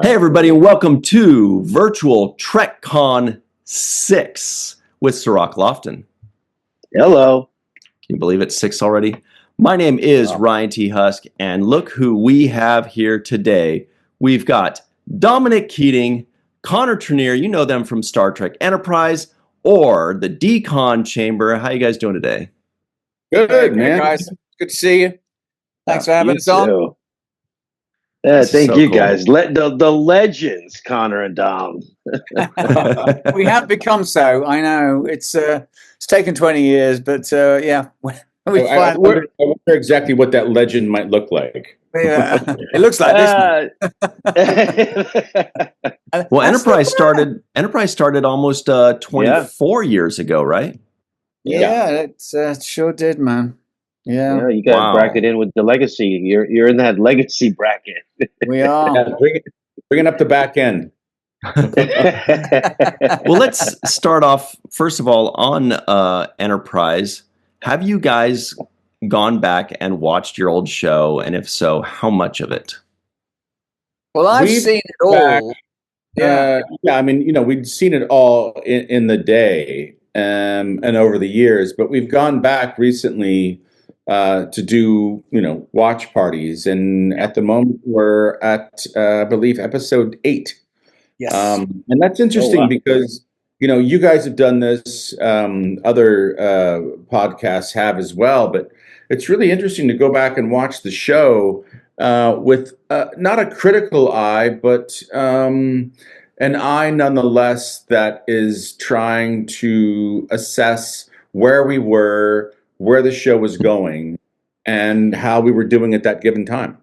Hey everybody, and welcome to Virtual TrekCon 6 with Sirach Lofton. Hello. Can you believe it's 6 already? My name is Ryan T. Husk, and look who we have here today. We've got Dominic Keating, Connor Trinneer, you know them from Star Trek Enterprise, or the Decon Chamber. How you guys doing today? Good, man. Guys. Good to see you. Thanks for having us on. Yeah, thank you, guys. The legends, Connor and Dom. We have become so. I know it's taken 20 years, but yeah, I wonder exactly what that legend might look like. Yeah, it looks like this. Well, Enterprise started almost 24 years ago, right? Yeah, it sure did, man. Yeah, you got to bracket in with the legacy. You're in that legacy bracket. We are. Yeah, bringing up the back end. Well, let's start off first of all on Enterprise. Have you guys gone back and watched your old show, and if so, how much of it? Well, I've seen it all. Yeah, I mean, we'd seen it all in the day and over the years, but we've gone back recently to do, watch parties. And at the moment we're at, I believe, episode 8. Yes. And that's interesting because, you guys have done this, other podcasts have as well, but it's really interesting to go back and watch the show with not a critical eye, but an eye nonetheless that is trying to assess where we were, where the show was going, and how we were doing at that given time.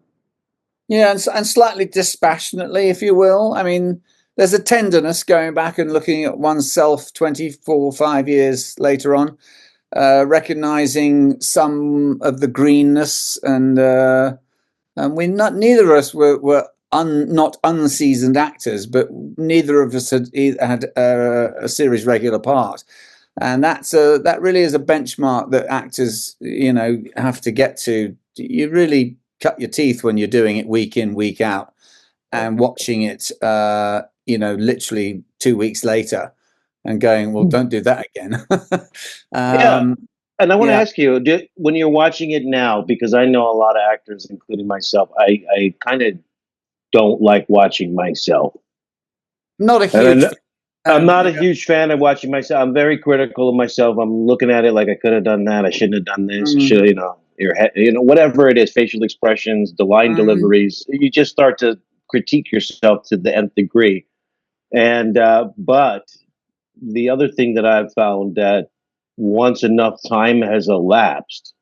Yeah, and slightly dispassionately, if you will. I mean, there's a tenderness going back and looking at oneself 5 years later on, recognizing some of the greenness, and neither of us were not unseasoned actors, but neither of us had a series regular part. And that really is a benchmark that actors, have to get to. You really cut your teeth when you're doing it week in, week out, and watching it, literally 2 weeks later, and going, well, don't do that again. And I want to ask you, when you're watching it now, because I know a lot of actors, including myself, I kind of don't like watching myself. Not a huge. I'm not a huge fan of watching myself. I'm very critical of myself. I'm looking at it like I could have done that. I shouldn't have done this. Should, your head, whatever it is, facial expressions, the line deliveries. You just start to critique yourself to the nth degree. And but the other thing that I've found, that once enough time has elapsed,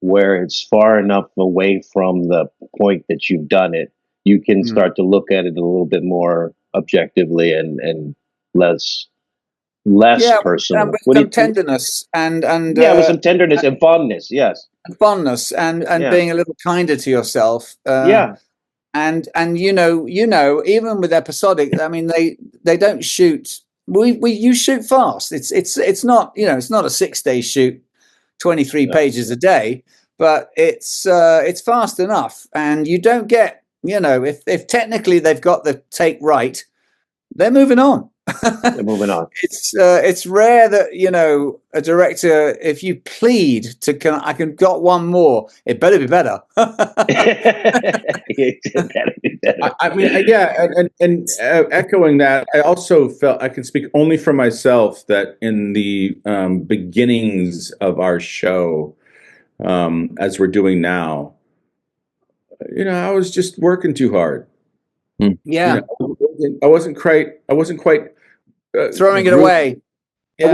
where it's far enough away from the point that you've done it, you can start to look at it a little bit more objectively and less personal. With some tenderness and with some tenderness and fondness, yes. Fondness and being a little kinder to yourself. And even with episodic, I mean, they don't shoot. You shoot fast. It's not it's not a 6-day shoot, 23 pages a day, but it's fast enough, and you don't get if technically they've got the take right, they're moving on. They're moving on. It's rare that a director, if you plead to I got one more, it better be better. I mean, and echoing that, I also felt, I can speak only for myself, that in the beginnings of our show, as we're doing now, I was just working too hard. Yeah, I wasn't quite throwing it away. Yeah. I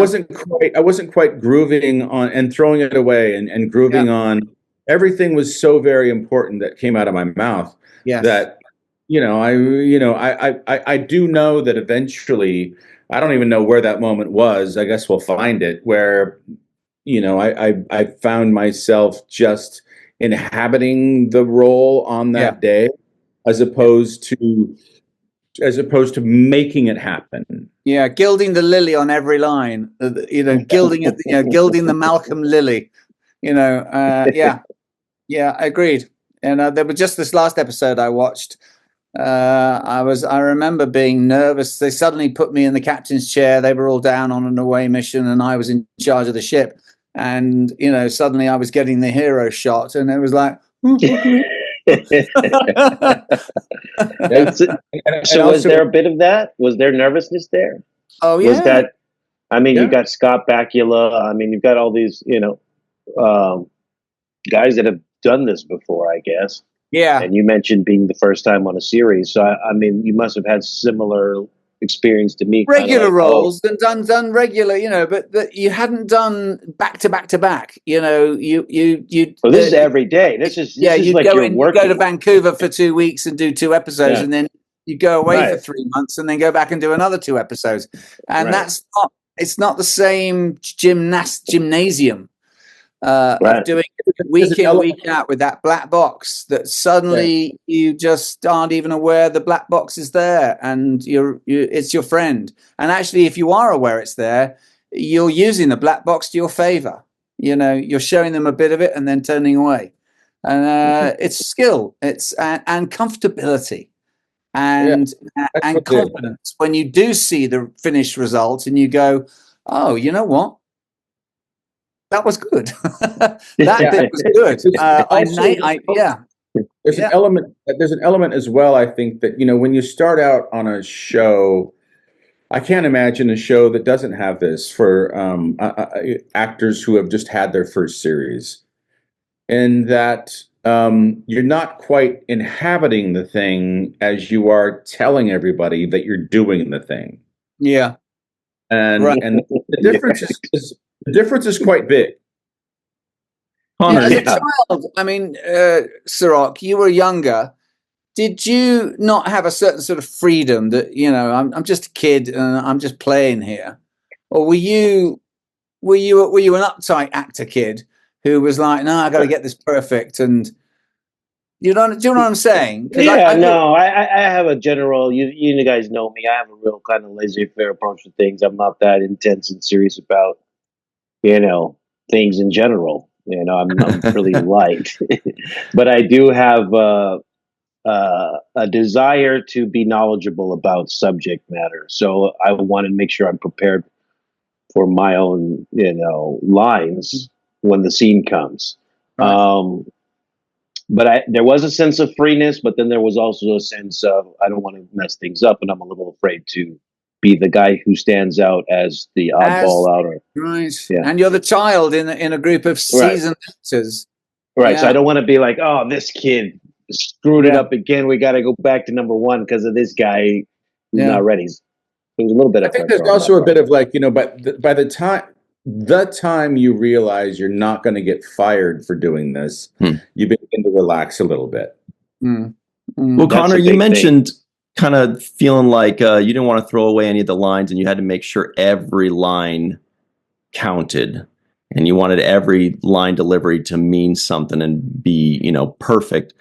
wasn't quite grooving on and throwing it away and grooving on. Everything was so very important that came out of my mouth. Yes. That I do know that eventually, I don't even know where that moment was. I guess we'll find it, where I found myself just inhabiting the role on that day, as opposed to making it happen. Yeah, gilding the lily on every line. Gilding it. Gilding the Malcolm lily. Yeah, agreed. And there was just this last episode I watched I remember being nervous. They suddenly put me in the captain's chair. They were all down on an away mission, and I was in charge of the ship. And suddenly I was getting the hero shot, and it was like. So was there a bit of that? Was there nervousness there? Oh yeah. Was that? I mean, you got Scott Bakula. I mean, you've got all these, guys that have done this before, I guess. Yeah. And you mentioned being the first time on a series, so I mean, you must have had similar experience to me. Regular roles and done regular, but you hadn't done back to back to back. You. Well, this is every day. This is you like go you go to Vancouver for 2 weeks and do 2 episodes, and then you go away for 3 months and then go back and do another 2 episodes, and it's not the same gymnasium. Of doing it week in, week out with that black box that suddenly you just aren't even aware the black box is there, and it's your friend. And actually, if you are aware it's there, you're using the black box to your favor. You're showing them a bit of it and then turning away. And it's skill, it's and comfortability and confidence when you do see the finished result and you go, oh, you know what? That was good. That bit was good. There's an element as well. I think that when you start out on a show, I can't imagine a show that doesn't have this for actors who have just had their first series, and that you're not quite inhabiting the thing as you are telling everybody that you're doing the thing. Yeah, and the difference is. The difference is quite big. As a child, I mean, Sirach, you were younger. Did you not have a certain sort of freedom that I'm just a kid and I'm just playing here, or were you an uptight actor kid who was like, no, I got to get this perfect, and do you know what I'm saying? I have a general. You guys know me. I have a real kind of laissez-faire approach to things. I'm not that intense and serious about things in general. I'm really light, but I do have a desire to be knowledgeable about subject matter. So I want to make sure I'm prepared for my own, lines when the scene comes. Right. But there was a sense of freeness, but then there was also a sense of I don't want to mess things up, and I'm a little afraid to be the guy who stands out as the oddball out. Right. Yeah. And you're the child in a group of seasoned actors. Right. Yeah. So I don't want to be like, oh, this kid screwed it up again. We got to go back to number 1 because of this guy who's not ready. There's a little bit of. I think there's also a bit of like, but by the time you realize you're not going to get fired for doing this, you begin to relax a little bit. Well, Connor, you mentioned kind of feeling like you didn't want to throw away any of the lines, and you had to make sure every line counted, and you wanted every line delivery to mean something and be, perfect.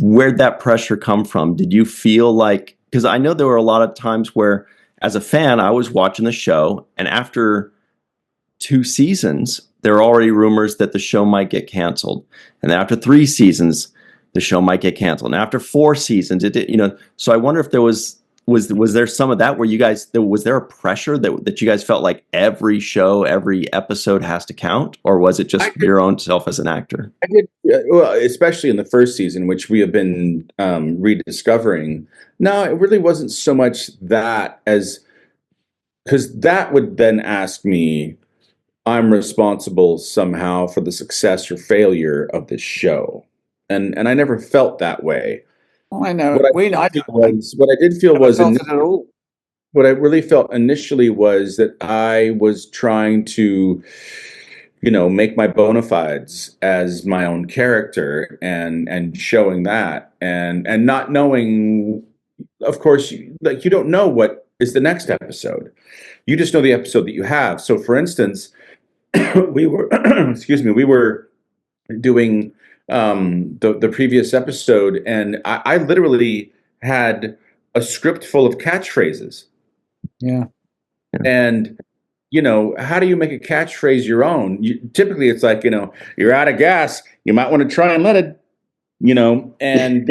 Where'd that pressure come from? Did you feel like, because I know there were a lot of times where, as a fan, I was watching the show, and after 2 seasons, there were already rumors that the show might get canceled, and after 3 seasons, the show might get canceled. And after 4 seasons, it did, so I wonder if there was there some of that where you guys, was there a pressure that you guys felt like every show, every episode has to count, or was it just your own self as an actor? I did, well, especially in the first season, which we have been rediscovering. No, it really wasn't so much that because that would then ask me, I'm responsible somehow for the success or failure of this show. And I never felt that way. Oh, I know. What I did feel was what I really felt initially was that I was trying to, make my bona fides as my own character and showing that and not knowing, of course, you don't know what is the next episode. You just know the episode that you have. So, for instance, we were doing the previous episode, and I literally had a script full of catchphrases. Yeah. And how do you make a catchphrase your own? Typically it's like, you're out of gas, you might want to try and let it you know, and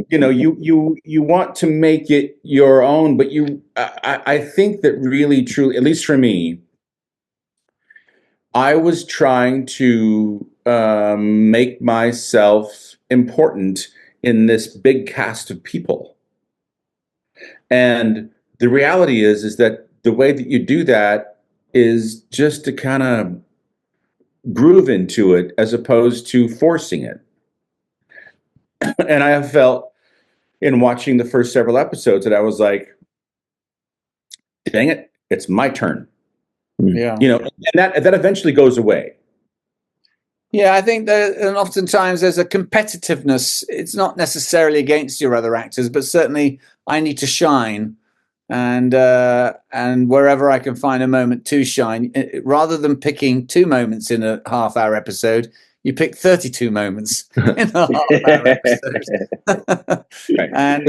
you know, you want to make it your own, but I think that really, truly, at least for me, I was trying to make myself important in this big cast of people. And the reality is that the way that you do that is just to kind of groove into it as opposed to forcing it. And I have felt in watching the first several episodes that I was like, dang it, it's my turn. Yeah. You know, and that eventually goes away. Yeah, I think that, and oftentimes there's a competitiveness. It's not necessarily against your other actors, but certainly I need to shine, and wherever I can find a moment to shine, rather than picking 2 moments in a half-hour episode, you pick 32 moments in a half-hour episode, Right. and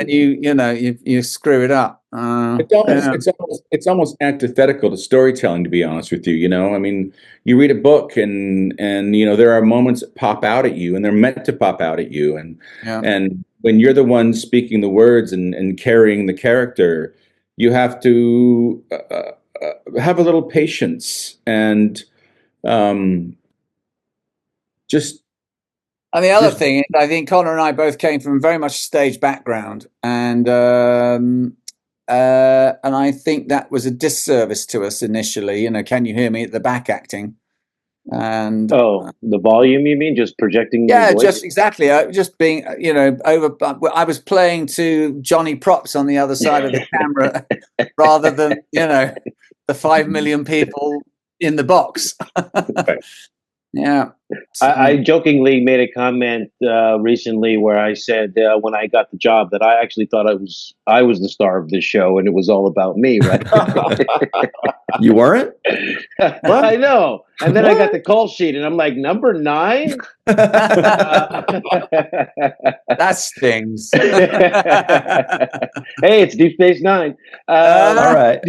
you screw it up. It's almost antithetical to storytelling, to be honest with you. You know, I mean, you read a book and you know, there are moments that pop out at you, and they're meant to pop out at you, and when you're the one speaking the words and carrying the character, you have to have a little patience and just. And the other thing is, I think Connor and I both came from very much stage background, and I think that was a disservice to us initially. You know, can you hear me at the back acting? And the volume, you mean, just projecting? Yeah, the voice? just exactly. Just being, you know, over. I was playing to Johnny Props on the other side of the camera, rather than, you know, the 5 million people in the box. Right. Yeah. I jokingly made a comment recently where I said when I got the job that I actually thought I was the star of this show, and it was all about me. Right? You weren't? I know. And then I got the call sheet, and I'm like, number 9. That stings. Hey, it's Deep Space Nine. All right.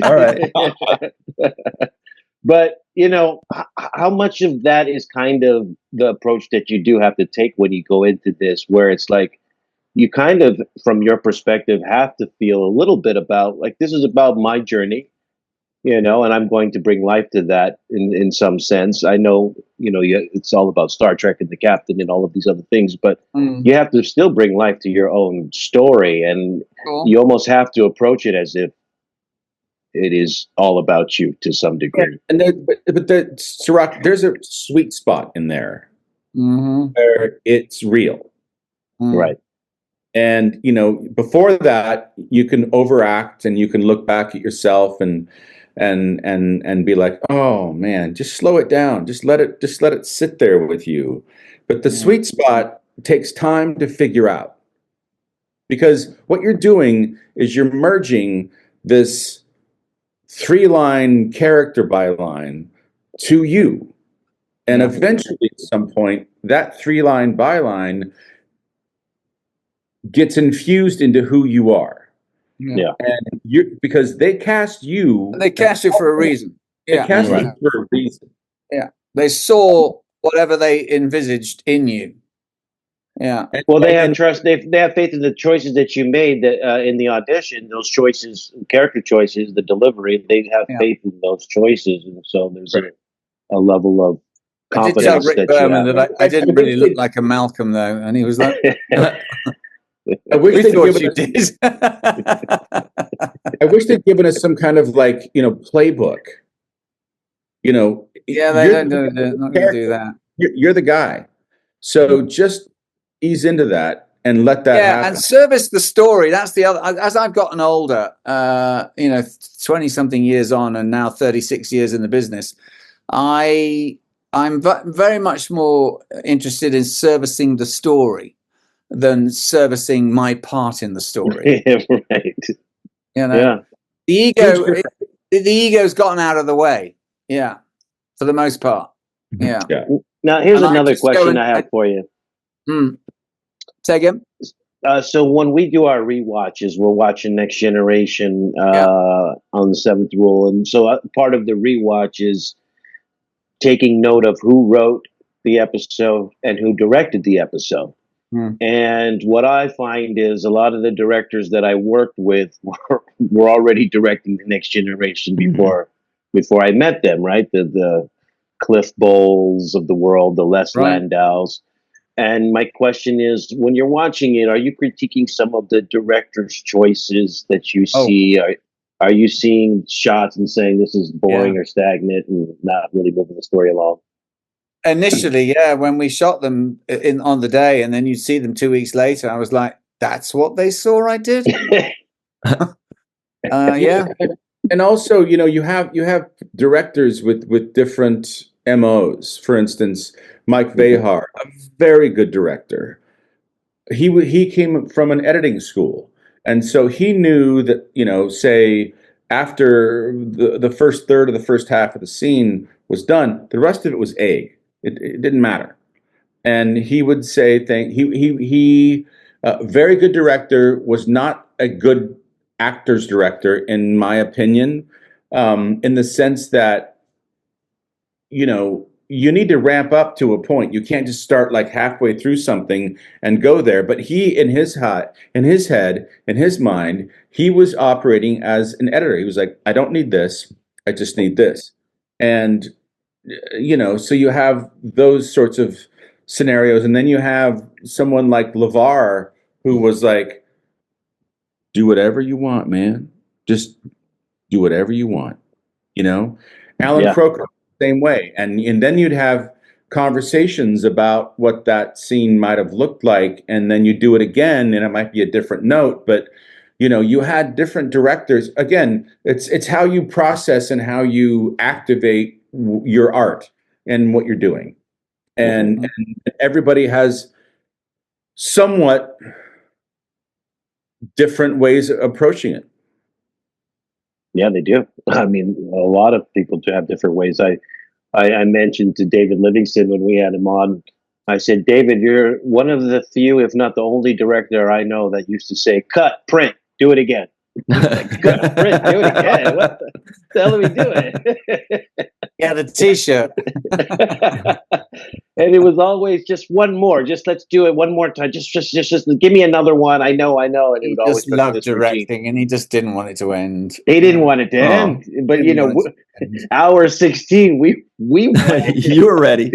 But, you know, how much of that is kind of the approach that you do have to take when you go into this, where it's like you kind of, from your perspective, have to feel a little bit about, like, this is about my journey, you know, and I'm going to bring life to that in some sense. I know, you know, it's all about Star Trek and the captain and all of these other things, but you have to still bring life to your own story. And you almost have to approach it as if it is all about you to some degree. And Sirach, there's a sweet spot in there where it's real. Right. And, you know, before that, you can overact and you can look back at yourself and be like, oh man, just slow it down. Just let it sit there with you. But the sweet spot takes time to figure out, because what you're doing is you're merging this 3-line character byline to you. And eventually at some point, that 3-line byline gets infused into who you are. Yeah. And because they cast you. And they cast you for a reason. They cast you for a reason. Yeah. They saw whatever they envisaged in you. Yeah. Well, they have trust. They have faith in the choices that you made in the audition. Those choices, character choices, the delivery. They have faith in those choices, and so there's a level of confidence. I did tell Rick Berman that I didn't really look like a Malcolm, though, and he was like, I wish "We thought you did." I wish they'd given us some kind of, like, you know, playbook. You know, yeah, they're not going to do that. You're the guy, so just ease into that and let that happen. And service the story. That's the other. As I've gotten older, you know, 20-something years on, and now 36 years in the business, I'm very much more interested in servicing the story than servicing my part in the story. Right. You know, the ego's gotten out of the way. Yeah, for the most part. Yeah. Now, here's another question I have for you. Say again. So when we do our rewatches, we're watching Next Generation on the 7th Rule, and so part of the rewatch is taking note of who wrote the episode and who directed the episode. And what I find is a lot of the directors that I worked with were already directing the next generation before I met them, right? The Cliff Bowles of the world, the Les Landows. And my question is, when you're watching it, are you critiquing some of the director's choices that you see? Are you seeing shots and saying this is boring or stagnant and not really moving the story along? Initially, when we shot them on the day, and then you'd see them 2 weeks later, I was like, "That's what they saw I did." And also, you have directors with different MOs. For instance, Mike Vehar, a very good director. He came from an editing school, and so he knew that say after the first third of the first half of the scene was done, the rest of it was egg. It didn't matter. And he would say, he very good director, was not a good actor's director, in my opinion, in the sense that, you need to ramp up to a point. You can't just start like halfway through something and go there. But he, in his head, in his mind, he was operating as an editor. He was like, I don't need this. I just need this. And so you have those sorts of scenarios, and then you have someone like LeVar who was like, do whatever you want, man. Just do whatever you want. Alan Croker, same way. And then you'd have conversations about what that scene might have looked like, and then you do it again, and it might be a different note, but you had different directors. Again, it's how you process and how you activate your art and what you're doing, and everybody has somewhat different ways of approaching it. Yeah, they do. I mean, a lot of people do have different ways. I mentioned to David Livingston when we had him on, I said, David, you're one of the few, if not the only director I know that used to say, cut, print, do it again. Like, cut, print, do it again. What the hell are we doing? Yeah, the T-shirt. And it was always just one more. Just let's do it one more time. Just give me another one. I know. And it would always loved directing, and he just didn't want it to end. He didn't want it to end. But hour 16, we you were ready.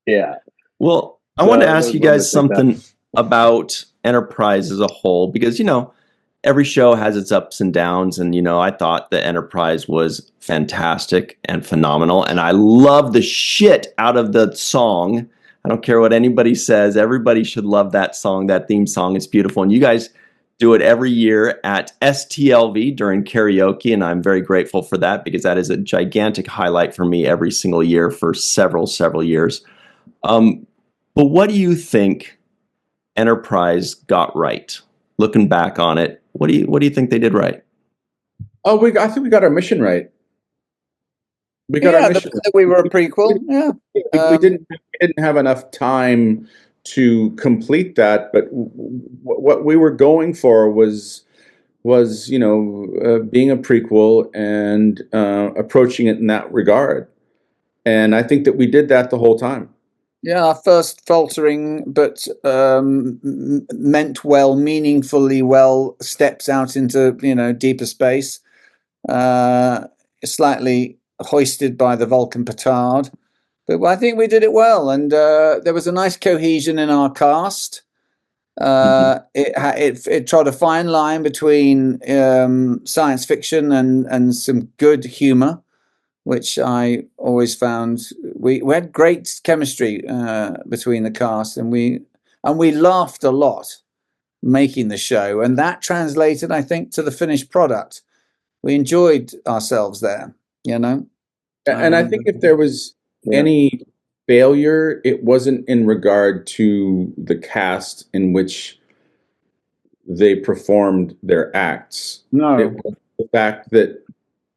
Yeah. Well, I want to ask you guys something about Enterprise as a whole, because every show has its ups and downs, and I thought the Enterprise was fantastic and phenomenal, and I love the shit out of the song. I don't care what anybody says, everybody should love that song. That theme song is beautiful, and you guys do it every year at STLV during karaoke, and I'm very grateful for that, because that is a gigantic highlight for me every single year for several years. But what do you think Enterprise got right? Looking back on it, what do you think they did right? Oh, I think we got our mission right. We got our mission. We were a prequel. Yeah, we didn't have enough time to complete that, but what we were going for was being a prequel and approaching it in that regard. And I think that we did that the whole time. Yeah, our first faltering but meant well, meaningfully well steps out into deeper space, slightly hoisted by the Vulcan petard, but I think we did it well, and there was a nice cohesion in our cast. It trod a fine line between science fiction and some good humor, which I always found we had great chemistry between the cast, and we laughed a lot making the show, and that translated, I think, to the finished product. We enjoyed ourselves there, And I think if there was any failure, it wasn't in regard to the cast in which they performed their acts. No, it was the fact that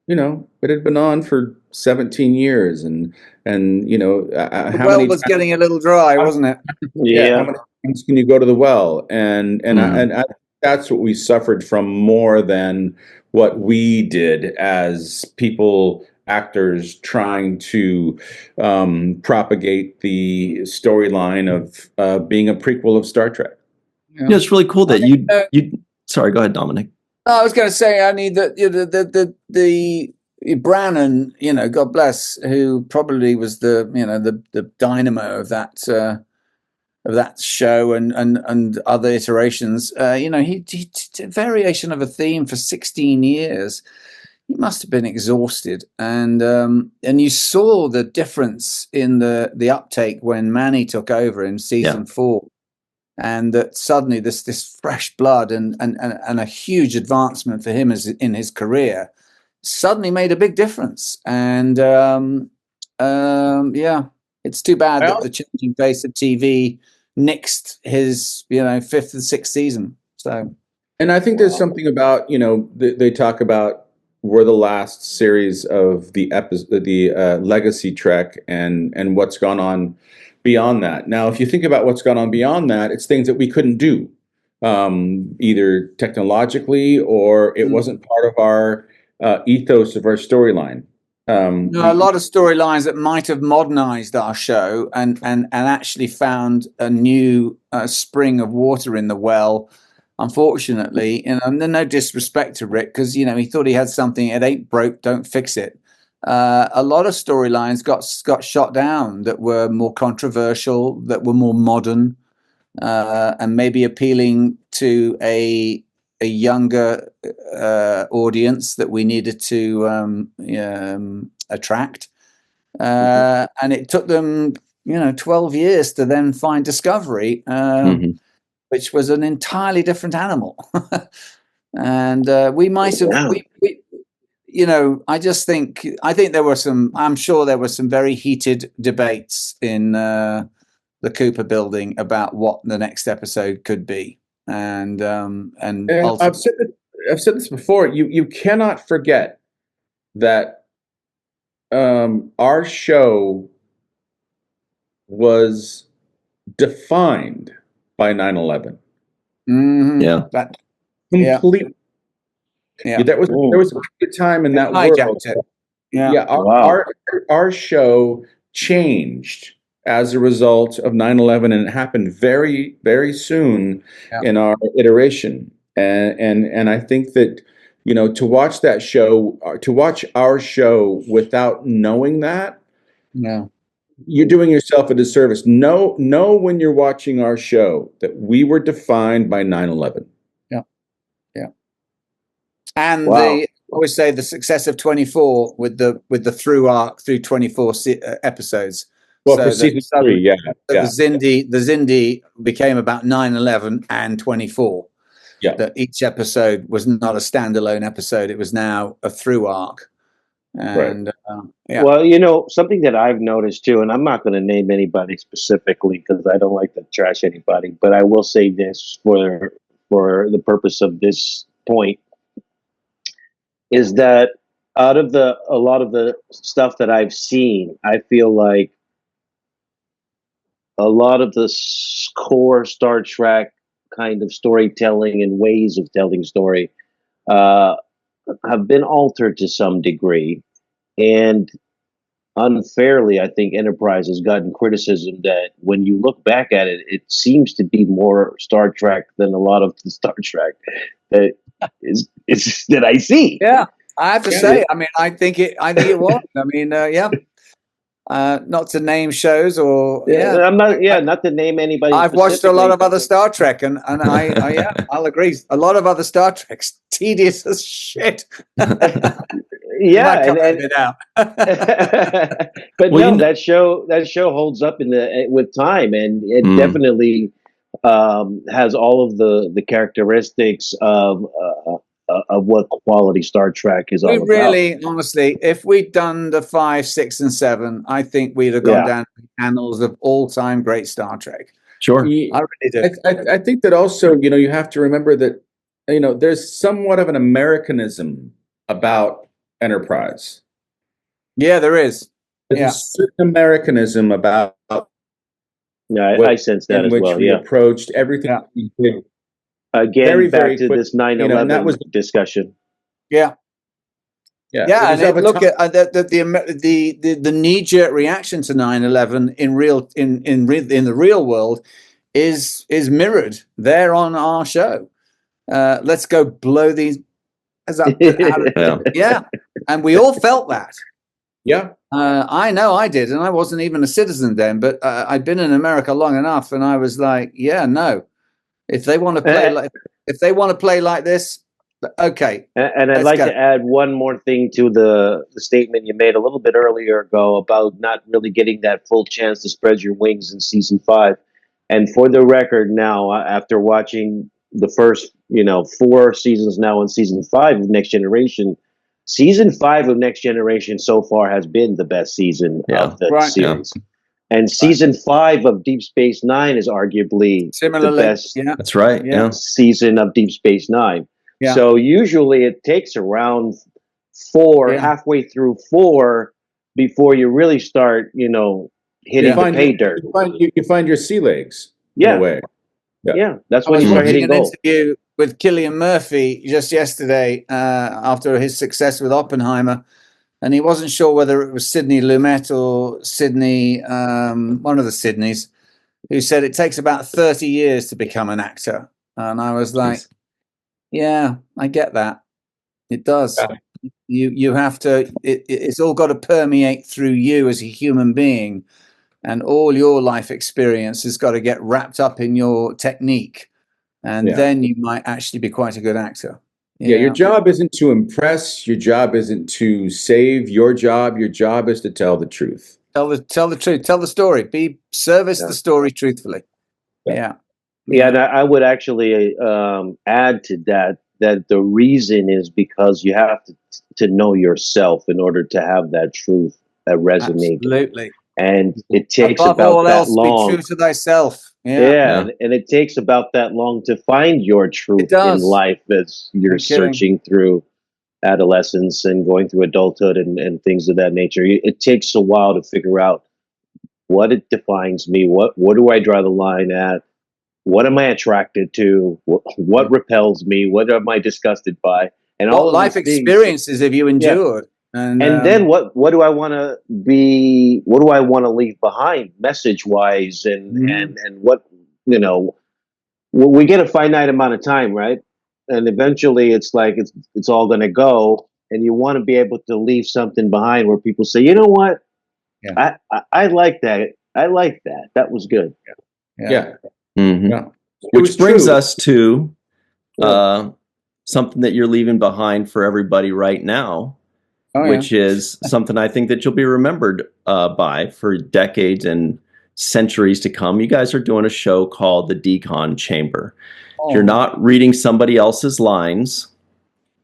it had been on for 17 years, and the well was getting a little dry, wasn't it? Yeah. How many times can you go to the well? And I, that's what we suffered from more than what we did as people actors trying to propagate the storyline of being a prequel of Star Trek. You know, it's really cool that you. Sorry, go ahead, Dominic. I was going to say, I mean, that the Brannon, you know, God bless, who probably was the dynamo of that show and other iterations. You know, he did a variation of a theme for 16 years. He must have been exhausted, and you saw the difference in the uptake when Manny took over in season 4. And that suddenly this fresh blood and a huge advancement for him in his career suddenly made a big difference. And it's too bad that the changing face of TV nixed his 5th and 6th season. So, and I think there's something about they talk about we're the last series of the legacy Trek and what's gone on beyond that. Now, if you think about what's gone on beyond that, it's things that we couldn't do, either technologically or it wasn't part of our ethos of our storyline. A lot of storylines that might have modernized our show and actually found a new spring of water in the well. Unfortunately, and no disrespect to Rick, because he thought he had something. It ain't broke, don't fix it. A lot of storylines got shot down that were more controversial, that were more modern, and maybe appealing to a younger audience that we needed to attract. And it took them, 12 years to then find Discovery, which was an entirely different animal. And we might have. I think there were I'm sure there were some very heated debates in the Cooper building about what the next episode could be. And I've said this before. You cannot forget that our show was defined by 9/11. Mm-hmm. Yeah. Completely. Yeah. There was a time in that world. Our show changed as a result of 9/11, and it happened very, very soon in our iteration. And I think that to watch that show, to watch our show without knowing that, you're doing yourself a disservice. Know when you're watching our show that we were defined by 9/11. And I always say the success of 24 with the through arc through 24 episodes. Well, for season 3, the Xindi became about 9/11 and 24. Yeah, that each episode was not a standalone episode; it was now a through arc. And well, something that I've noticed too, and I'm not going to name anybody specifically because I don't like to trash anybody, but I will say this for the purpose of this point. Is that out of a lot of the stuff that I've seen, I feel like a lot of the core Star Trek kind of storytelling and ways of telling story have been altered to some degree. And unfairly, I think Enterprise has gotten criticism that when you look back at it, it seems to be more Star Trek than a lot of the Star Trek that that I see. Yeah, I have to say. I mean, I think it was. I mean, not to name shows or I'm not. Yeah, not to name anybody. I've watched a lot of other Star Trek, and I'll agree. A lot of other Star Treks tedious as shit. Yeah, but that show holds up with time, and it definitely has all of the characteristics of what quality Star Trek is all about. Really, honestly, if we'd done the 5, 6, and 7, I think we'd have gone down the annals of all-time great Star Trek. Sure, I really do. I think that also, you have to remember that, there's somewhat of an Americanism about Enterprise. Yeah, there is. There's a certain Americanism about. Yeah, I sense that as well. We approached everything we did. Again, back to this 9/11 discussion. Yeah. Yeah, and look at the knee-jerk reaction to 9/11 in the real world is mirrored there on our show. Let's go blow these up. Yeah, and we all felt that. Yeah, I know I did, and I wasn't even a citizen then, but I'd been in America long enough, and I was like, yeah, no. If they want to play like this. Okay. And I'd like to add one more thing to the statement you made a little bit earlier ago about not really getting that full chance to spread your wings in season 5. And for the record now, after watching the first, 4 seasons now in season 5 of Next Generation, season 5 of Next Generation so far has been the best season of the series. Yeah. And season 5 of Deep Space Nine is arguably the best that's right. season of Deep Space Nine. Yeah. So usually it takes around 4, halfway through 4, before you really start, hitting the pay dirt. You find your sea legs. In a way. Yeah, that's when you start hitting gold. Interview with Cillian Murphy just yesterday after his success with Oppenheimer, and he wasn't sure whether it was Sidney Lumet or Sydney, one of the Sydneys, who said it takes about 30 years to become an actor. And I was like, yeah, I get that. It does. Yeah. You have to. It's all got to permeate through you as a human being, and all your life experience has got to get wrapped up in your technique, and then you might actually be quite a good actor. Yeah, your job isn't to impress. Your job isn't to save. Your job is to tell the truth. Tell the truth. Tell the story. Service the story truthfully. Yeah. Yeah, and I would actually add to that the reason is because you have to know yourself in order to have that truth that resonates. Absolutely. And it takes above about all that else, long. Be true to thyself. Yeah. And it takes about that long to find your truth in life as you're searching through adolescence and going through adulthood and things of that nature. It takes a while to figure out what it defines me. What do I draw the line at? What am I attracted to? What repels me? What am I disgusted by? And what all life experiences have you endured? Yeah. And then what do I want to be? What do I want to leave behind, message wise? And what we get a finite amount of time, right? And eventually, it's like it's all going to go, and you want to be able to leave something behind where people say, you know what? Yeah. I like that. I like that. That was good. Yeah. Mm-hmm. Yeah. Which brings us to something that you're leaving behind for everybody right now, which is something I think that you'll be remembered by for decades and centuries to come. You guys are doing a show called the Decon Chamber. You're not reading somebody else's lines.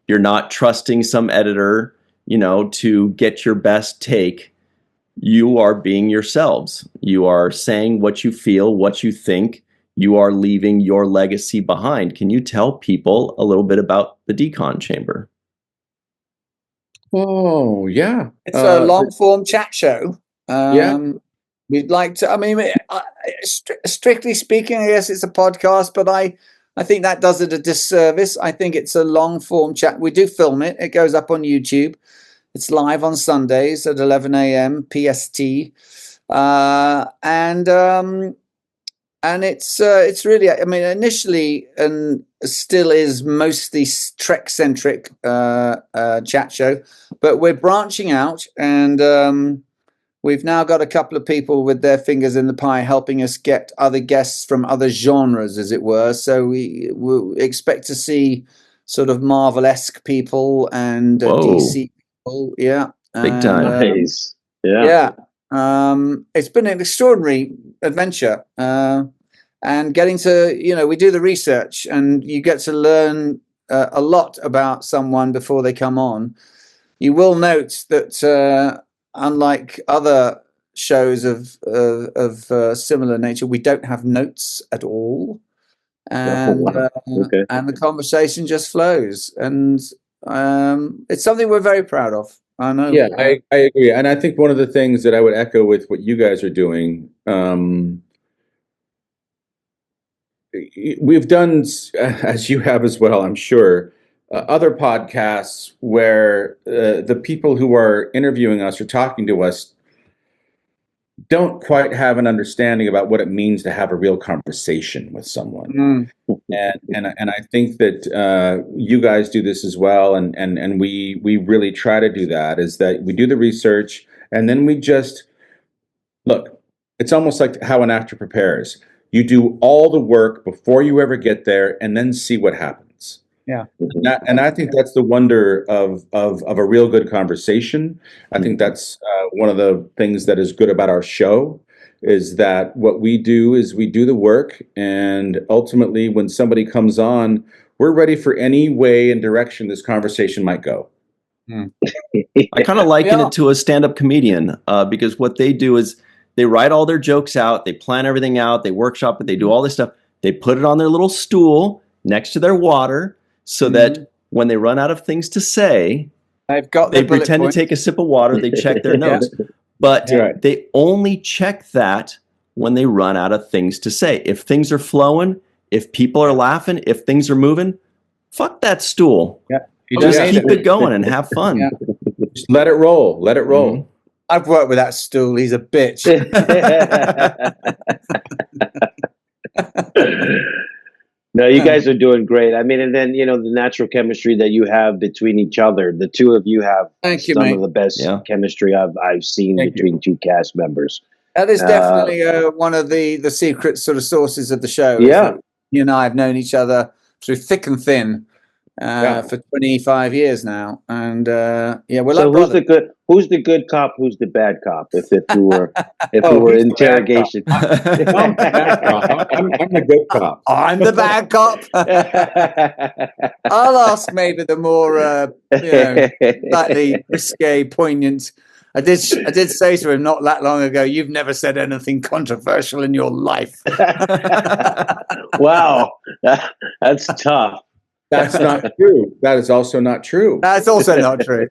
You're not trusting some editor, to get your best take. You are being yourselves. You are saying what you feel, what you think. You are leaving your legacy behind. Can you tell people a little bit about the Decon Chamber? Oh, yeah. It's a long-form chat show. We'd like to, strictly speaking, I guess it's a podcast, but I think that does it a disservice. I think it's a long-form chat. We do film it. It goes up on YouTube. It's live on Sundays at 11 a.m. PST. And it's really, initially and still is mostly Trek-centric chat show, but we're branching out, and we've now got a couple of people with their fingers in the pie helping us get other guests from other genres, as it were. So we will expect to see sort of Marvel-esque people and DC people. Yeah. Big time. Nice. It's been an extraordinary adventure, and getting to, we do the research, and you get to learn a lot about someone before they come on. You will note that unlike other shows of similar nature, we don't have notes at all, and and the conversation just flows, and it's something we're very proud of. I know. Yeah, I agree. And I think one of the things that I would echo with what you guys are doing, we've done, as you have as well, I'm sure, other podcasts where the people who are interviewing us or talking to us don't quite have an understanding about what it means to have a real conversation with someone. And I think that you guys do this as well, and we really try to do that, is that we do the research and then we just look. It's almost like how an actor prepares. You do all the work before you ever get there and then see what happens. Yeah. And I think that's the wonder of a real good conversation. I think that's one of the things that is good about our show, is that what we do is we do the work, and ultimately when somebody comes on, we're ready for any way and direction this conversation might go. I kind of liken it to a stand-up comedian because what they do is they write all their jokes out, they plan everything out, they workshop it, they do all this stuff. They put it on their little stool next to their water so that when they run out of things to say, they pretend to take a sip of water, they check their notes. But they only check that when they run out of things to say. If things are flowing, if people are laughing, if things are moving, fuck that stool. Just keep it going and have fun. Just let it roll. Let it roll. I've worked with that stool. He's a bitch. No, you guys are doing great. I mean, and then, the natural chemistry that you have between each other. The two of you have some of the best chemistry I've seen between two cast members. That is definitely one of the secret sort of sources of the show. Yeah. You and I have known each other through thick and thin for 25 years now. And we're so like who's the good cop? Who's the bad cop? If we were interrogation. I'm the good cop. I'm the bad cop. I'll ask maybe the more slightly risque, poignant. I did say to him not that long ago, "You've never said anything controversial in your life." Wow, that's tough. That's not true. That is also not true. That's also not true.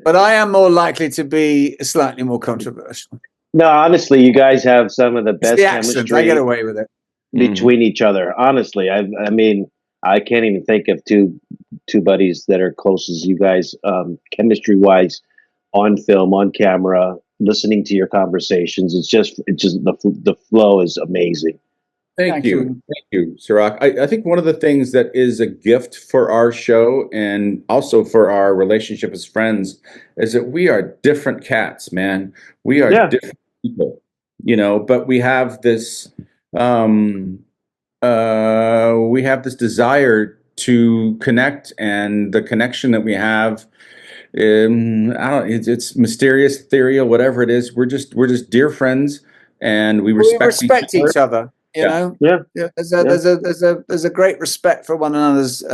But I am more likely to be slightly more controversial. No, honestly, you guys have some of the best chemistry. I get away with it between each other. Honestly, I mean, I can't even think of two buddies that are close as you guys, chemistry wise, on film, on camera, listening to your conversations. It's just the flow is amazing. Thank you, Sirach. I think one of the things that is a gift for our show and also for our relationship as friends is that we are different cats, man. We are different people, but we have this desire to connect, and the connection that we have, it's mysterious, ethereal, whatever it is. We're just dear friends, and we respect each other. There's a great respect for one another's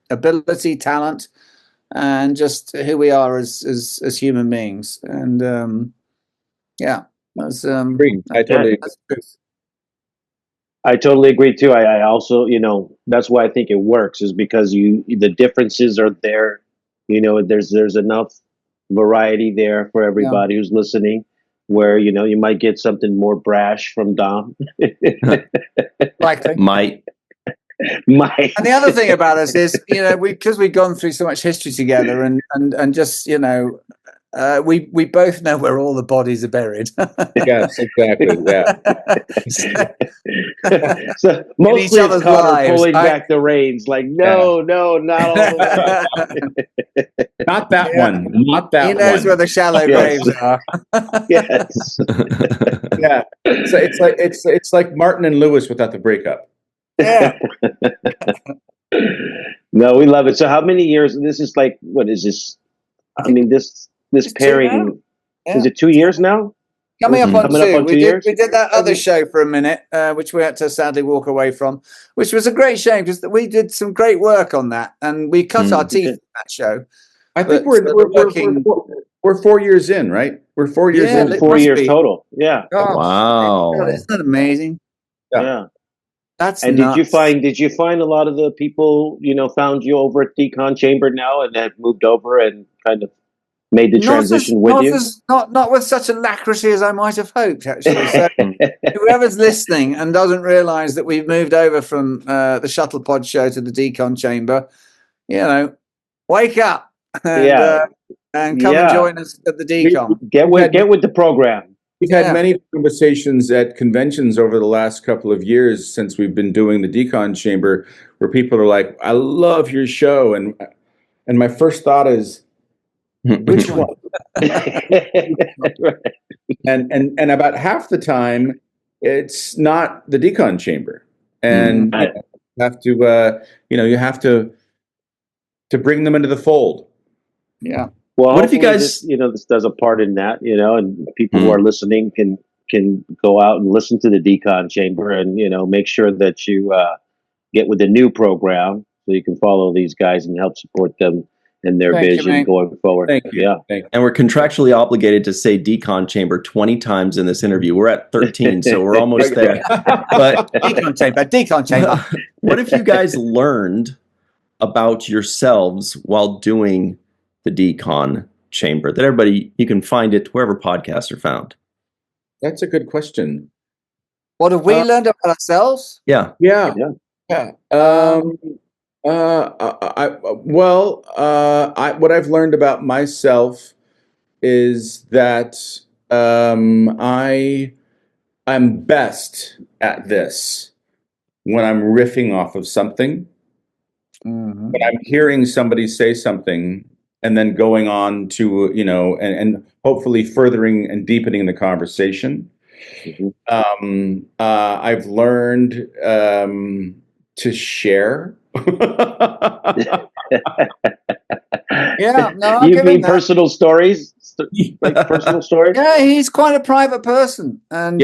ability, talent, and just who we are as human beings. And that's I totally agree too. I also, that's why I think it works, is because the differences are there. There's enough variety there for everybody who's listening. Where you might get something more brash from Dom. Might. And the other thing about us is, because we've gone through so much history together, and just we both know where all the bodies are buried. Yes, exactly. Yeah. So mostly it's Connor pulling back the reins, like not all the way. Not that one. Not that one. He knows where the shallow graves are. Yes. Yeah. So it's like Martin and Lewis without the breakup. Yeah. No, we love it. So how many years? This is like, what is this? I mean, this pairing, is it 2 years now? Coming up on 2 years. We did that other show for a minute, which we had to sadly walk away from, which was a great shame because we did some great work on that, and we cut our teeth in that show. I think we're 4 years in, right? We're 4 years in. 4 years total. Yeah. Oh, wow. Isn't that amazing? Yeah. That's and nuts. did you find a lot of the people found you over at Decon Chamber now and have moved over and kind of made the transition with you? Not with such alacrity as I might have hoped, actually. So whoever's listening and doesn't realise that we've moved over from the Shuttle Pod show to the Decon Chamber, wake up and come and join us at the Decon. Get with the program. We've had many conversations at conventions over the last couple of years since we've been doing the Decon Chamber, where people are like, "I love your show," and my first thought is, which one? and about half the time, it's not the Decon Chamber, and you have to you have to bring them into the fold. Yeah. Well, what if you guys, this does a part in that, and people who are listening can go out and listen to the Decon Chamber and make sure that you get with the new program so you can follow these guys and help support them in their vision going forward. Thank you. Yeah. Thank you. And we're contractually obligated to say Decon Chamber 20 times in this interview. We're at 13, so we're almost there. But Decon Chamber. What if you guys learned about yourselves while doing the Decon Chamber, that everybody, you can find it wherever podcasts are found? That's a good question. What have we learned about ourselves? Yeah. What I've learned about myself is that I'm best at this when I'm riffing off of something. Mm-hmm. When I'm hearing somebody say something and then going on to, and hopefully furthering and deepening the conversation. Mm-hmm. I've learned to share. You mean personal stories? Like personal stories? Yeah, he's quite a private person. And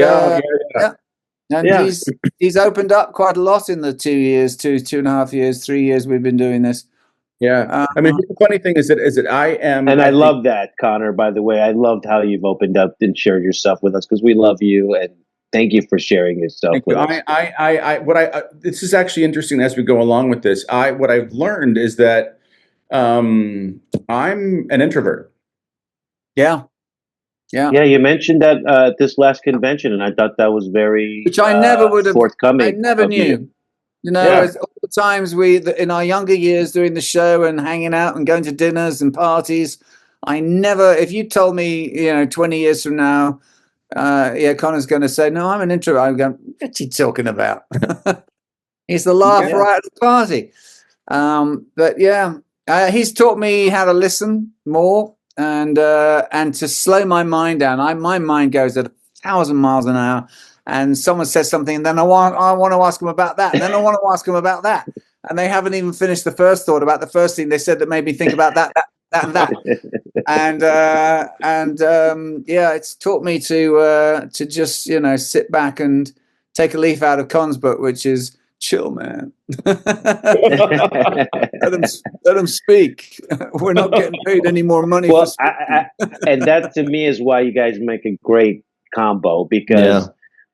he's opened up quite a lot in the 2.5 years, 3 years we've been doing this. Yeah. The funny thing is that I am... And I love that, Connor, by the way. I loved how you've opened up and shared yourself with us, because we love you, and thank you for sharing yourself with us. This is actually interesting as we go along with this. What I've learned is that I'm an introvert. Yeah. You mentioned that at this last convention, and I thought that was very which I never would have forthcoming. I never knew. All the times in our younger years doing the show and hanging out and going to dinners and parties, I never, if you told me, 20 years from now, Connor's going to say, "No, I'm an introvert," I'm going, "What's he talking about?" He's the laugh right at the party. But he's taught me how to listen more and to slow my mind down. My mind goes at 1,000 miles an hour. And someone says something, and then I want to ask them about that, and then I want to ask them about that, and they haven't even finished the first thought about the first thing they said that made me think about that, and that, and it's taught me to just sit back and take a leaf out of Con's book, which is chill, man. Let them speak. We're not getting paid any more money. Well, and that to me is why you guys make a great combo, because. Yeah.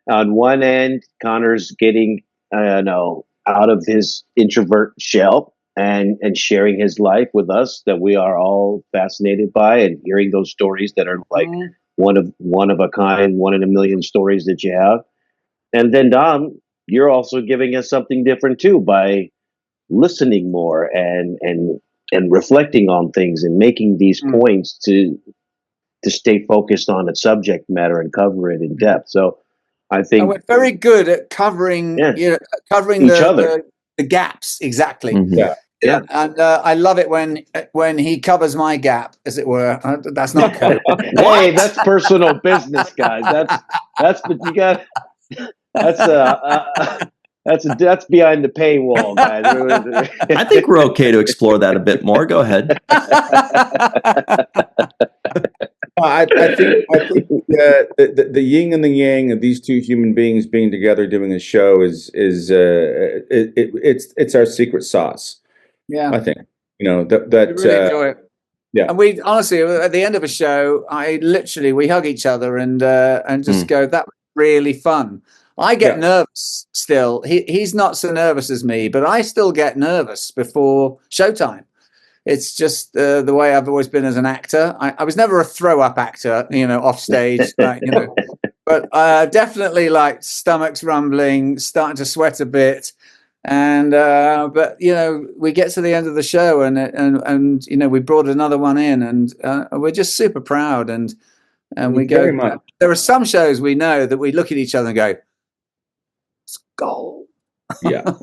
On one end, Connor's getting, out of his introvert shell and sharing his life with us that we are all fascinated by, and hearing those stories that are like one of a kind, 1 in a million stories that you have. And then Dom, you're also giving us something different too by listening more and reflecting on things and making these points to stay focused on a subject matter and cover it in depth. So. I think we're very good at covering each other. The gaps. Exactly. Mm-hmm. Yeah. And I love it when he covers my gap, as it were. That's not code. Hey, that's personal business, guys. That's what you got. That's behind the paywall, guys. I think we're okay to explore that a bit more. Go ahead. I think the yin and the yang of these two human beings being together doing a show is it's our secret sauce. Yeah, I think that really enjoy it. Yeah, and we honestly at the end of a show, we hug each other and just go, "That was really fun." I get nervous still. He's not so nervous as me, but I still get nervous before showtime. It's just the way I've always been as an actor. I was never a throw-up actor, off stage, but definitely like stomach's rumbling, starting to sweat a bit. And but we get to the end of the show, and we brought another one in, and we're just super proud. And we go. There are some shows we know that we look at each other and go, "It's gold." Yeah.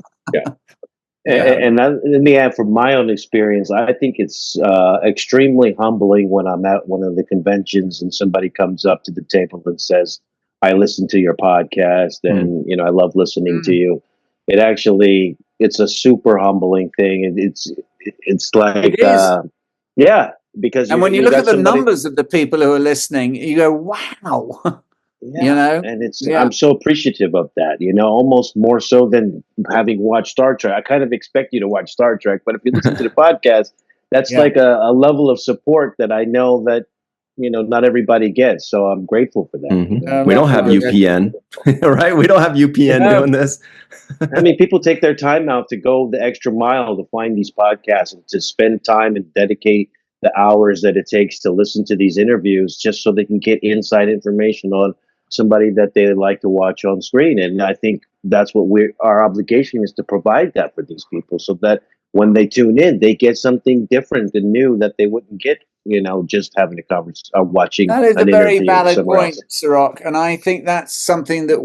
And let me add, from my own experience, I think it's extremely humbling when I'm at one of the conventions and somebody comes up to the table and says, "I listened to your podcast, and I love listening to you." It's a super humbling thing. It's like, it is. Because when you look at the numbers of the people who are listening, you go, "Wow." And I'm so appreciative of that, almost more so than having watched Star Trek. I kind of expect you to watch Star Trek, but if you listen to the podcast, that's like a level of support that I know that, not everybody gets. So I'm grateful for that. Mm-hmm. We don't have UPN, right? We don't have UPN doing this. I mean, people take their time out to go the extra mile to find these podcasts and to spend time and dedicate the hours that it takes to listen to these interviews just so they can get inside information on somebody that they like to watch on screen. And I think that's what our obligation is, to provide that for these people, so that when they tune in, they get something different and new that they wouldn't get, just having a conversation or watching. That is a very valid point, Sirach. And I think that's something that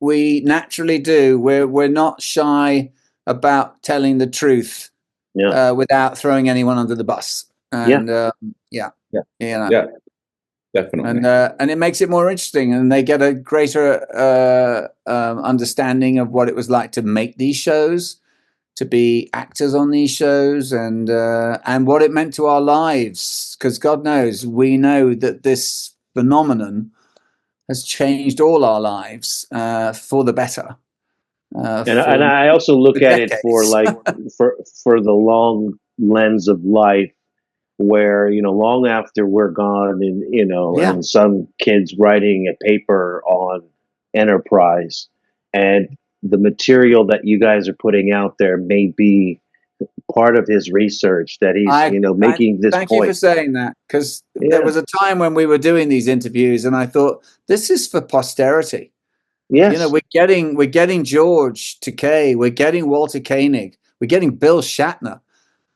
we naturally do. We're not shy about telling the truth without throwing anyone under the bus. And definitely. And it makes it more interesting, and they get a greater understanding of what it was like to make these shows, to be actors on these shows, and what it meant to our lives. Because God knows, we know that this phenomenon has changed all our lives for the better. And I also look at it for the long lens of life, where long after we're gone, and and some kids writing a paper on Enterprise, and the material that you guys are putting out there may be part of his research that he's making this thank point. You for saying that, because there was a time when we were doing these interviews and I thought, this is for posterity. Yes. We're getting George Takei, we're getting Walter Koenig, we're getting Bill Shatner.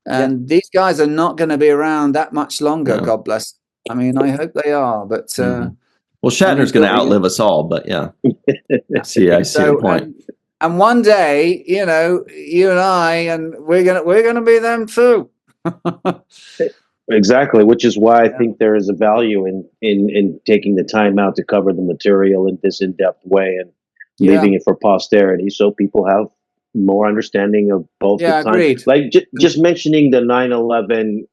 And these guys are not going to be around that much longer. No. God bless. I mean, I hope they are. But well, Shatner's going to outlive us all. But I see the point. And one day, you and I, and we're gonna be them too. Exactly, which is why I think there is a value in taking the time out to cover the material in this in-depth way and leaving it for posterity, so people have more understanding of both the time. Agreed. Like just mentioning the 9/11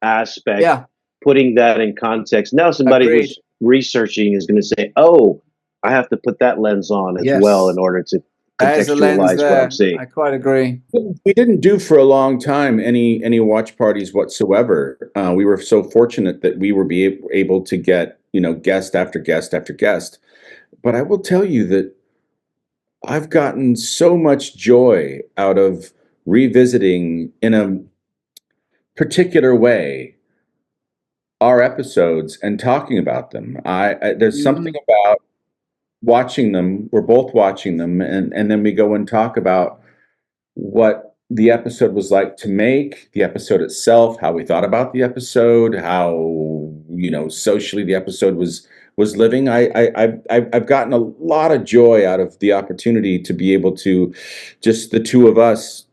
aspect, putting that in context. Now somebody who's researching is going to say, "Oh, I have to put that lens on as well in order to contextualize what I'm seeing." I quite agree. We didn't do for a long time any watch parties whatsoever. We were so fortunate that we were able to get guest after guest after guest. But I will tell you that I've gotten so much joy out of revisiting in a particular way our episodes and talking about them. There's something about watching them. We're both watching them, and then we go and talk about what the episode was like to make, the episode itself, how we thought about the episode, how socially the episode was living. I've gotten a lot of joy out of the opportunity to be able to, just the two of us,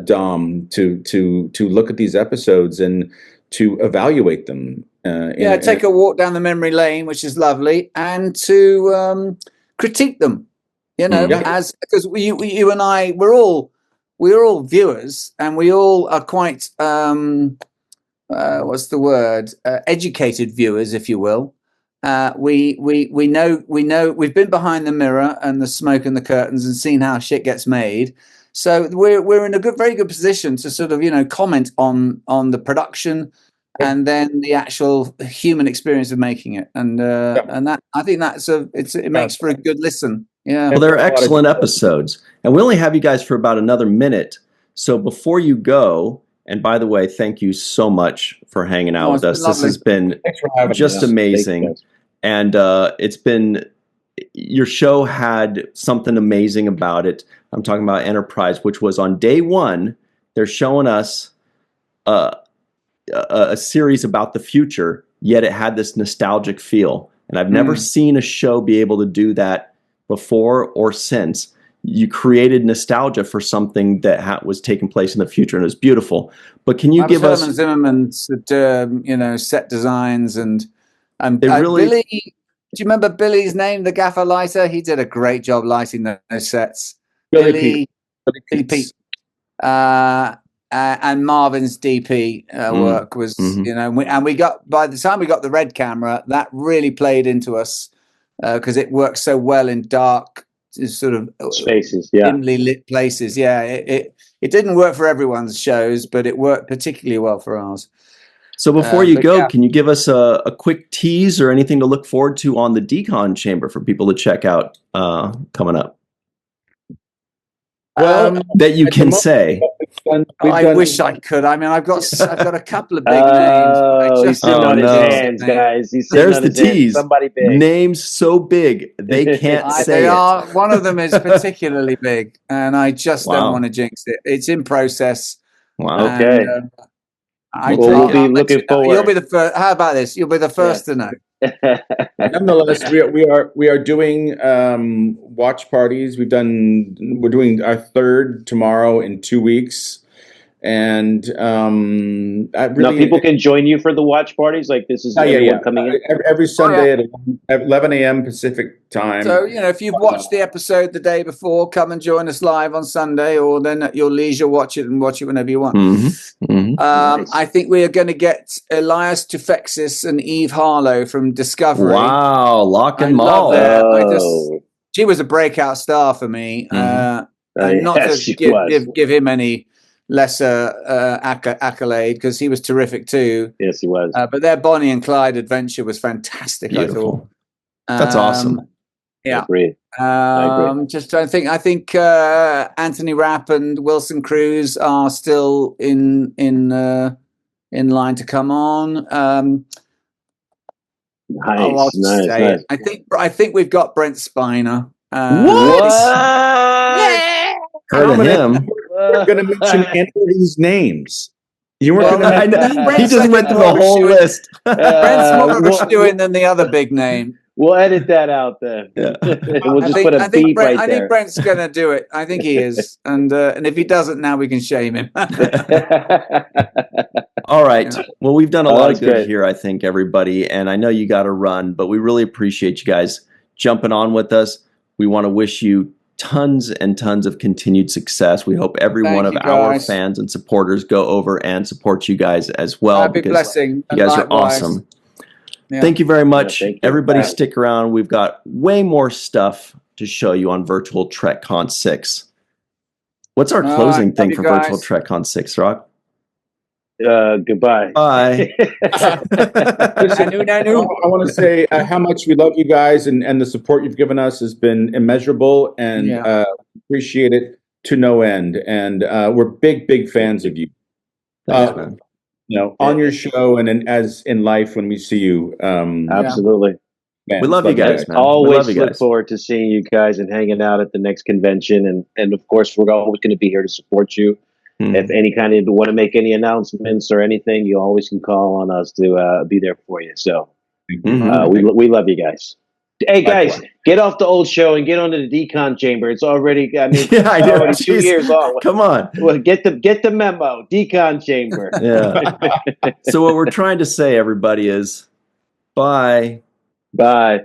Dom, to look at these episodes and to evaluate them. Take a walk down the memory lane, which is lovely, and to critique them. As because you and I, we're all viewers, and we all are quite educated viewers, if you will. We know we've been behind the mirror and the smoke and the curtains and seen how shit gets made. So we're in a very good position to sort of comment on the production and then the actual human experience of making it. And that, I think it makes for a good listen. Yeah. Well, they're excellent episodes, and we only have you guys for about another minute. So before you go, And by the way, thank you so much for hanging out with us. This has been just amazing. And it's been, your show had something amazing about it. I'm talking about Enterprise, which was on day one. They're showing us a series about the future, yet it had this nostalgic feel. And I've never seen a show be able to do that before or since. You created nostalgia for something that was taking place in the future, and it was beautiful. But can you give us Zimmerman's, set designs and really, Billy? Do you remember Billy's name, the gaffer lighter? He did a great job lighting those sets. Billy Pete. And Marvin's DP work was, and we got, by the time we got the red camera, that really played into us because it works so well in dark, sort of spaces, dimly lit places. Yeah, it didn't work for everyone's shows, but it worked particularly well for ours. So before you go, can you give us a quick tease or anything to look forward to on the Decon Chamber for people to check out coming up? Well, that you can say. I wish I could. I mean, I've got a couple of big names. He's sitting on his hands, guys. There's the tease. Somebody big. Names so big they can't say it. One of them is particularly big, and I just don't want to jinx it. It's in process. Wow. Okay. We'll be looking forward. You'll be the first. How about this? You'll be the first to know. Nonetheless, we are doing watch parties. We're doing our third tomorrow in 2 weeks, and now people can join you for the watch parties. Like this is everyone coming in every Sunday at 11 a.m. Pacific time. So if you've watched the episode the day before, come and join us live on Sunday, or then at your leisure, watch it whenever you want. Nice. I think we are going to get Elias Tufexis and Eve Harlow from Discovery. Wow, lock and mall. She was a breakout star for me. And not to give him any lesser accolade, because he was terrific too. Yes, he was. But their Bonnie and Clyde adventure was fantastic. Beautiful. I thought. That's awesome. Yeah. I agree. Just trying to think. I think Anthony Rapp and Wilson Cruz are still in line to come on. Nice. I think we've got Brent Spiner. What? Yeah. Heard of him. We're going to mention any of these names. You weren't going to. He just went through the whole list. Brent's more of a shoo-in than the other big name. We'll edit that out then. Yeah. We'll just put a beep right there. I think Brent's going to do it. I think he is. And if he doesn't now, we can shame him. All right. Well, we've done a lot of good here, I think, everybody. And I know you got to run, but we really appreciate you guys jumping on with us. We want to wish you tons and tons of continued success. We hope every one of our fans and supporters go over and support you guys as well. Happy blessing. You guys are awesome. Yeah. Thank you very much. Everybody stick around. We've got way more stuff to show you on Virtual TrekCon 6. What's our closing thing for Virtual TrekCon 6, Rock? Goodbye. Bye. I want to say how much we love you guys, and the support you've given us has been immeasurable, and appreciate it to no end. And we're big fans of you. Thanks, man. On your show and as in life when we see you. Absolutely. Man, we love you guys, man. Always look forward to seeing you guys and hanging out at the next convention. And of course, we're always going to be here to support you. If any kind of want to make any announcements or anything, you always can call on us to be there for you. So we love you guys. Hey guys, get off the old show and get onto the Decon Chamber. It's already, already 2 years on. Come on. Well, get the memo. Decon Chamber. Yeah. So what we're trying to say, everybody, is bye. Bye.